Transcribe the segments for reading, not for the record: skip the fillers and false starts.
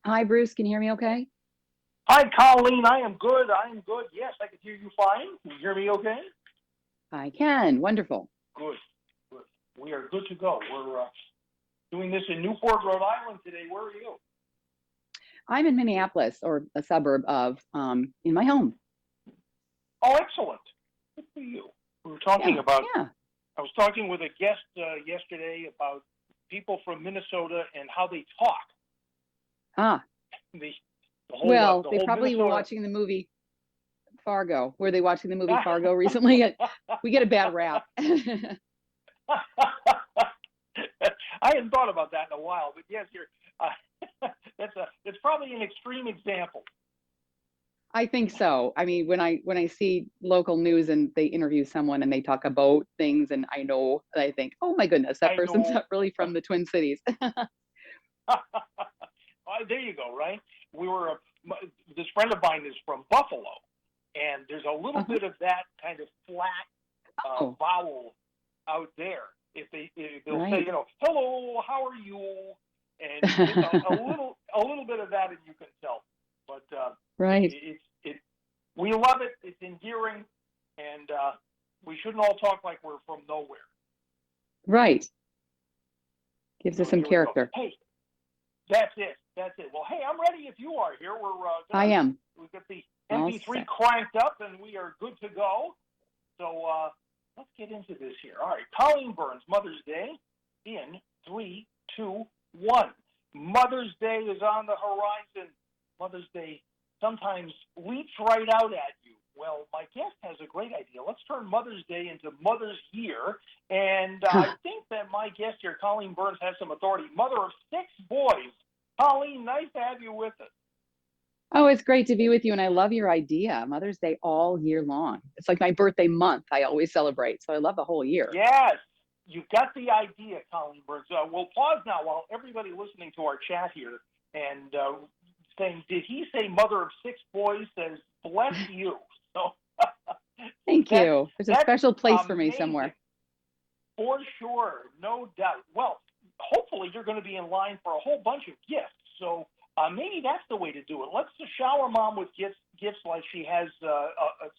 Hi, Bruce. Can you hear me okay? Hi, Colleen. I am good. I am good. Yes, I can hear you fine. Can you hear me okay? I can. Wonderful. Good. Good. We are good to go. We're doing this in Newport, Rhode Island today. Where are you? I'm in Minneapolis, or a suburb of, in my home. Oh, excellent. Good for you. We were talking Yeah, about, yeah. I was talking with a guest yesterday about people from Minnesota and how they talk. Ah, The, well, the they whole probably were Minnesota. watching the movie Fargo. Were they watching the movie Fargo recently? We get a bad rap. I hadn't thought about that in a while, but yes, you're. That's probably an extreme example. I think so. I mean, when I see local news and they interview someone and they talk about things, and I know, I think, oh my goodness, that I person's know. not really from the Twin Cities. There you go. Right. We were. This friend of mine is from Buffalo, and there's a little Uh-huh. bit of that kind of flat Oh, vowel out there. If they'll say, right. hello, how are you, and just a little bit of that, and you can tell. But Right, it we love it. It's endearing, and we shouldn't all talk like we're from nowhere. right. Gives us So some here we go. character. Hey, that's it. That's it. Well, hey, I'm ready if you are here. We're I gonna am we get the all MP3 set. cranked up, and we are good to go. So let's get into this here. All right, Colleen Burns, Mother's Day in 3, 2, 1. Mother's Day is on the horizon. Mother's Day sometimes leaps right out at you. Well, my guest has a great idea. Let's turn Mother's Day into Mother's Year. And I think that my guest here, Colleen Burns, has some authority. Mother of 6 boys. Colleen, nice to have you with us. Oh, it's great to be with you. And I love your idea. Mother's Day all year long. It's like my birthday month. I always celebrate. So I love the whole year. Yes, you've got the idea, Colleen Burns. We'll pause now while everybody listening to our chat here and saying, did he say mother of 6 boys? Says, bless you. So Thank that's, you. There's a that's special place for me amazing, somewhere. for sure, no doubt. Well, hopefully you're going to be in line for a whole bunch of gifts. So maybe that's the way to do it. Let's just shower mom with gifts like she has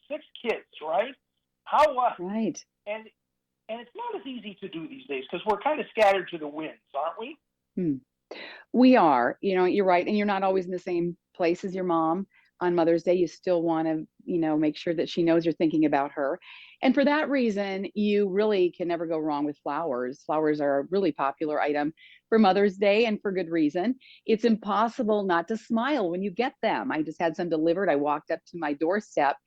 6 kids, right? How Right. and and it's not as easy to do these days because we're kind of scattered to the winds, aren't we? Hmm. We are, you're right. And you're not always in the same place as your mom on Mother's Day. You still want to, make sure that she knows you're thinking about her. And for that reason, you really can never go wrong with flowers. Flowers are a really popular item for Mother's Day, and for good reason. It's impossible not to smile when you get them. I just had some delivered. I walked up to my doorstep,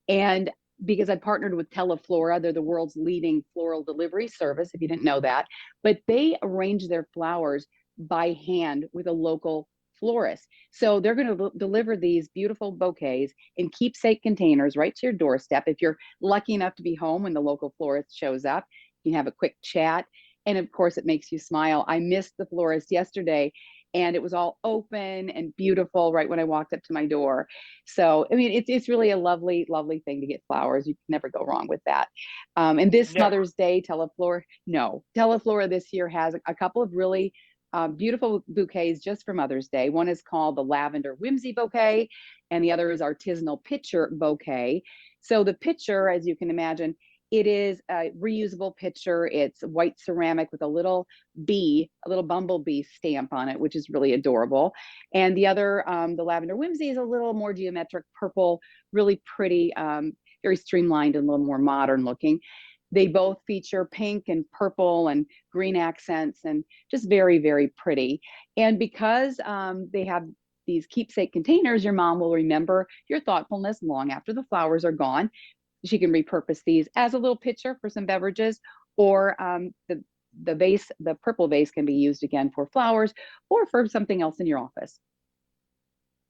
and because I partnered with Teleflora, they're the world's leading floral delivery service, if you didn't know that, but they arrange their flowers by hand with a local florist. So they're going to deliver these beautiful bouquets in keepsake containers right to your doorstep. If you're lucky enough to be home when the local florist shows up, you can have a quick chat. And of course, it makes you smile. I missed the florist yesterday, and it was all open and beautiful right when I walked up to my door. So, I mean, it's really a lovely, lovely thing to get flowers. You can never go wrong with that. And this Never. Mother's Day, Teleflora, no, Teleflora this year has a couple of really beautiful bouquets just for Mother's Day. One is called the Lavender Whimsy Bouquet, and the other is Artisanal Pitcher Bouquet. So the pitcher, as you can imagine, it is a reusable pitcher. It's white ceramic with a little bee, a little bumblebee stamp on it, which is really adorable. And the other, the Lavender Whimsy, is a little more geometric purple, really pretty, very streamlined and a little more modern looking. They both feature pink and purple and green accents, and just very, very pretty. And because they have these keepsake containers, your mom will remember your thoughtfulness long after the flowers are gone. She can repurpose these as a little pitcher for some beverages, or the vase, the purple vase, can be used again for flowers or for something else in your office.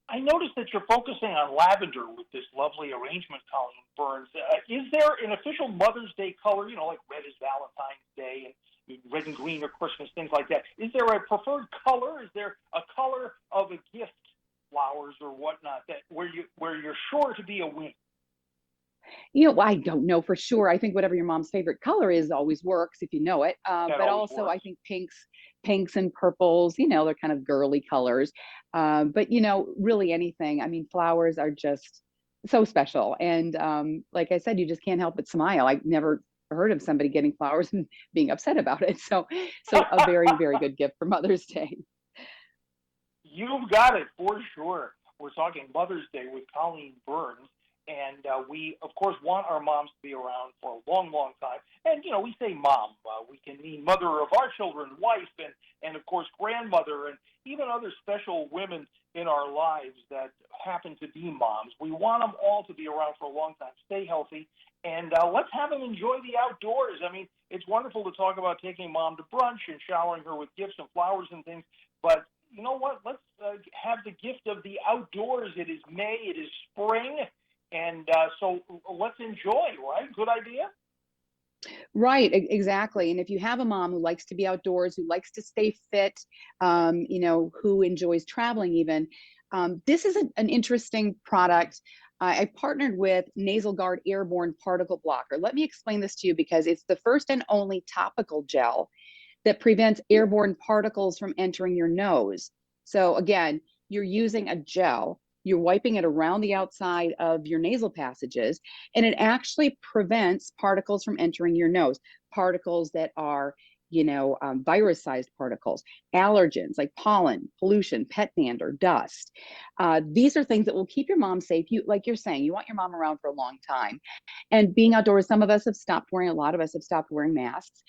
I noticed that you're focusing on lavender with this lovely arrangement, Colleen Burns. Is there an official Mother's Day color, like red is Valentine's Day and red and green are Christmas, things like that? Is there a preferred color? Is there a color of a gift, flowers or whatnot, that where you're sure to be a win? I don't know for sure. I think whatever your mom's favorite color is always works if you know it. That But always also, I works. think pinks and purples, they're kind of girly colors. But really anything. I mean, flowers are just so special. And like I said, you just can't help but smile. I've never heard of somebody getting flowers and being upset about it. So a very, very good gift for Mother's Day. You've got it for sure. We're talking Mother's Day with Colleen Burns, and we, of course, want our moms to be around for a long, long time. And we say mom, we can mean mother of our children, wife, and of course, grandmother, and even other special women in our lives that happen to be moms. We want them all to be around for a long time. Stay healthy, and let's have them enjoy the outdoors. I mean, it's wonderful to talk about taking mom to brunch and showering her with gifts and flowers and things, but you know what? Let's have the gift of the outdoors. It is May. It is spring. And so let's enjoy, right? Good idea? Right, exactly. And if you have a mom who likes to be outdoors, who likes to stay fit, who enjoys traveling even, this is an interesting product. I partnered with Nasal Guard Airborne Particle Blocker. Let me explain this to you because it's the first and only topical gel that prevents airborne particles from entering your nose. So again, you're using a gel, you're wiping it around the outside of your nasal passages, and it actually prevents particles from entering your nose. Particles that are, virus-sized particles, allergens like pollen, pollution, pet dander, dust. These are things that will keep your mom safe. Like you're saying, you want your mom around for a long time. And being outdoors, some of us have stopped wearing, a lot of us have stopped wearing masks.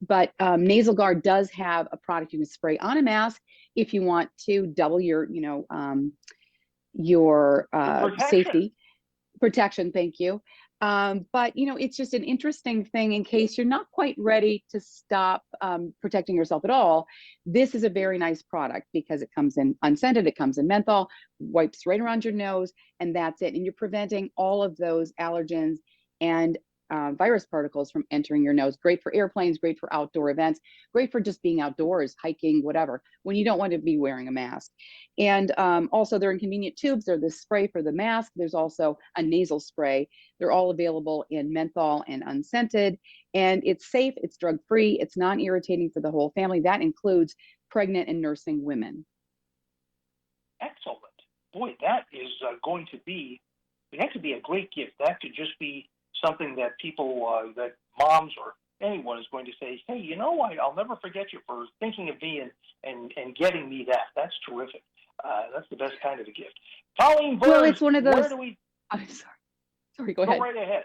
But Nasal Guard does have a product you can spray on a mask if you want to double your Protection. safety protection. Thank you. But it's just an interesting thing in case you're not quite ready to stop protecting yourself at all. This is a very nice product because it comes in unscented, it comes in menthol, wipes right around your nose, and that's it. And you're preventing all of those allergens and virus particles from entering your nose. Great for airplanes, great for outdoor events, great for just being outdoors, hiking, whatever, when you don't want to be wearing a mask. And also, they're in convenient tubes. They're the spray for the mask. There's also a nasal spray. They're all available in menthol and unscented. And it's safe, it's drug free, it's non irritating for the whole family. That includes pregnant and nursing women. Excellent. Boy, that is going to be, that could be a great gift. That could just be something that people, that moms or anyone is going to say, hey, I'll never forget you for thinking of me and getting me that. That's terrific. That's the best kind of a gift. Colleen Well, Burns, it's one of where those. do we I'm sorry. Sorry, go go ahead. right ahead?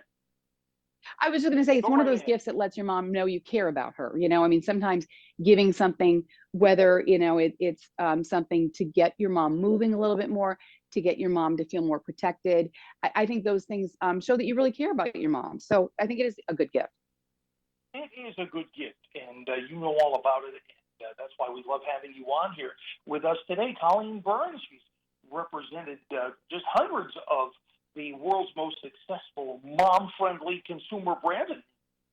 I was just going to say it's Go one of right those ahead. gifts that lets your mom know you care about her. I mean, sometimes giving something, whether it's something to get your mom moving a little bit more, to get your mom to feel more protected. I think those things show that you really care about your mom. So I think it is a good gift. It is a good gift, and you know all about it, and that's why we love having you on here with us today. Colleen Burns, she's represented just hundreds of the world's most successful mom-friendly consumer brands, and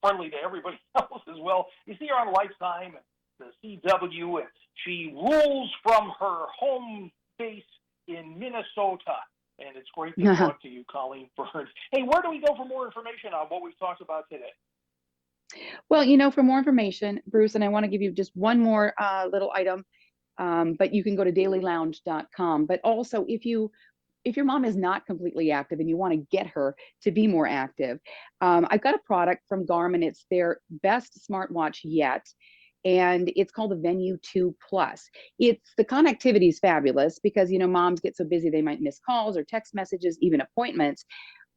friendly to everybody else as well. You see her on Lifetime and the CW, and she rules from her home base in Minnesota. And it's great to talk to you, Colleen Burns. Hey, where do we go for more information on what we've talked about today? Well, for more information, Bruce, and I want to give you just one more little item, but you can go to dailylounge.com. But also, if your mom is not completely active and you want to get her to be more active, I've got a product from Garmin. It's their best smartwatch yet, and it's called the Venue 2 Plus. The connectivity is fabulous because moms get so busy they might miss calls or text messages, even appointments.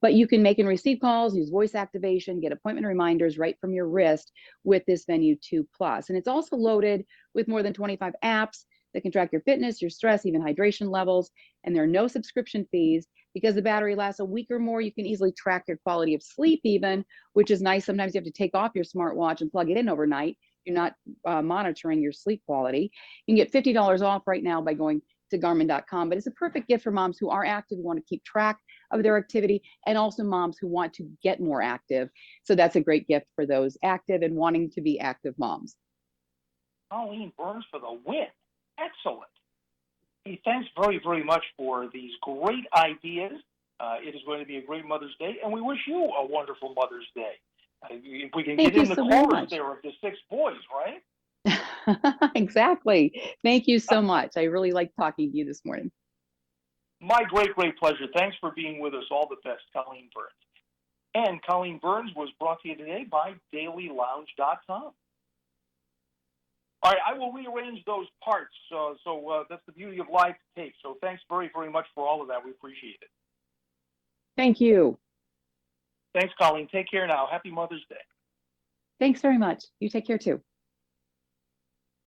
But you can make and receive calls, use voice activation, get appointment reminders right from your wrist with this Venue 2 Plus. And it's also loaded with more than 25 apps that can track your fitness, your stress, even hydration levels. And there are no subscription fees because the battery lasts a week or more. You can easily track your quality of sleep even, which is nice. Sometimes you have to take off your smartwatch and plug it in overnight. You're not monitoring your sleep quality. You can get $50 off right now by going to Garmin.com. But it's a perfect gift for moms who are active, who want to keep track of their activity, and also moms who want to get more active. So that's a great gift for those active and wanting to be active moms. Colleen Burns for the win. Excellent. Hey, thanks very, very much for these great ideas It is going to be a great Mother's Day, and we wish you a wonderful Mother's Day. If we can Thank get you in the so very chorus much. there of the 6 boys, right? Exactly. Thank you so much. I really liked talking to you this morning. My great, great pleasure. Thanks for being with us. All the best, Colleen Burns. And Colleen Burns was brought to you today by DailyLounge.com. All right, I will rearrange those parts. So that's the beauty of live tape. So thanks very, very much for all of that. We appreciate it. Thank you. Thanks, Colleen. Take care now. Happy Mother's Day. Thanks very much. You take care too.